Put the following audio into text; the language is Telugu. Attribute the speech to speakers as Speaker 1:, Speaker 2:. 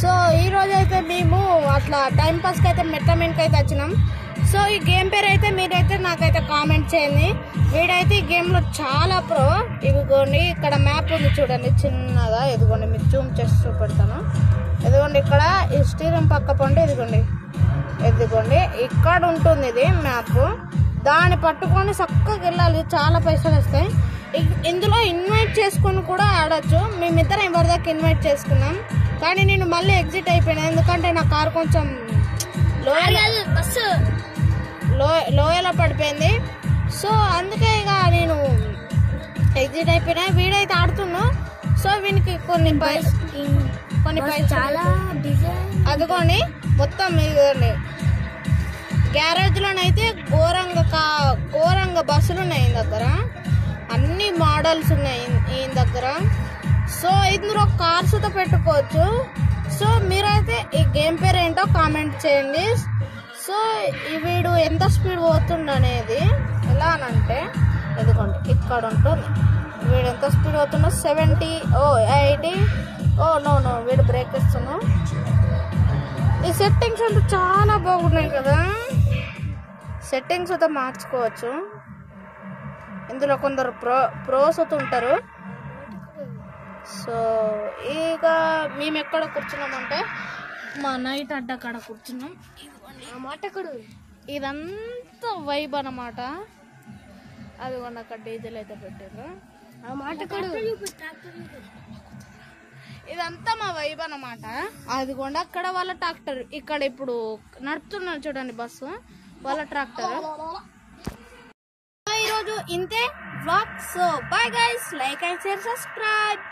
Speaker 1: సో ఈ రోజు అయితే మేము అట్లా టైం పాస్ కి అయితే మెట్లమెన్కి అయితే వచ్చినాం. సో ఈ గేమ్ పేరు అయితే మీరైతే నాకైతే కామెంట్ చేయండి. వీడైతే ఈ గేమ్ లో చాలా ప్రో. ఇదిగోండి ఇక్కడ మ్యాప్ ఉంది చూడండి చిన్నగా. ఇదిగోండి మీకు జూమ్ చేసి చూపెడతాను. ఇదిగోండి ఇక్కడ ఈ స్టీరింగ్ పక్క పండి ఇదిగోండి ఇక్కడ ఉంటుంది ఇది మ్యాప్. దాన్ని పట్టుకొని చక్కగా వెళ్ళాలి. చాలా పైసలు వస్తాయి. ఇందులో ఇన్వైట్ చేసుకుని కూడా ఆడచ్చు. మేమిద్దరం ఎవరిదాకా ఇన్వైట్ చేసుకున్నాం, కానీ నేను మళ్ళీ ఎగ్జిట్ అయిపోయినా. ఎందుకంటే నా కారు కొంచెం లోయలో పడిపోయింది. సో అందుకే ఇక నేను ఎగ్జిట్ అయిపోయినా. వీడైతే ఆడుతున్నా. సో వీనికి కొన్ని చాలా అదిగోండి మొత్తం ఇదిగోండి గ్యారేజ్ లోనైతే ఘోరంగా బస్సులు ఉన్నాయి ఈయన దగ్గర. అన్ని మోడల్స్ ఉన్నాయి ఈయన దగ్గర. సో ఇందులో కార్స్ తో పెట్టుకోవచ్చు. సో మీరైతే ఈ గేమ్ పేరు ఏంటో కామెంట్ చేయండి. సో ఈ వీడు ఎంత స్పీడ్ పోతుండ అనేది ఎలా అనంటే ఎందుకంటే ఇక్కడ ఉంటుంది. వీడు ఎంత స్పీడ్ పోతుండో 70 80 నో వీడు బ్రేక్ ఇస్తున్నా. ఈ సెట్టింగ్స్ అంతా చాలా బాగున్నాయి కదా. సెట్టింగ్స్ అయితే మార్చుకోవచ్చు. ఇందులో కొందరు ప్రోస్ ఉంటారు. సో ఇక మేము ఎక్కడ కూర్చున్నామంటే మా నైట్ అడ్డ కాడ కూర్చున్నాం. ఇదంతా వైబ్ అన్నమాట. అదిగోండి అక్కడ డీజిల్ అయితే పెట్టారు. ఇదంతా మా వైబ్ అన్నమాట. అదిగోండి అక్కడ వాళ్ళ ట్రాక్టర్. ఇక్కడ ఇప్పుడు నడుపుతున్నారు చూడండి బస్సు, వాళ్ళ ట్రాక్టర్. ఈరోజు ఇంతే vlog. So bye guys, like and share, subscribe.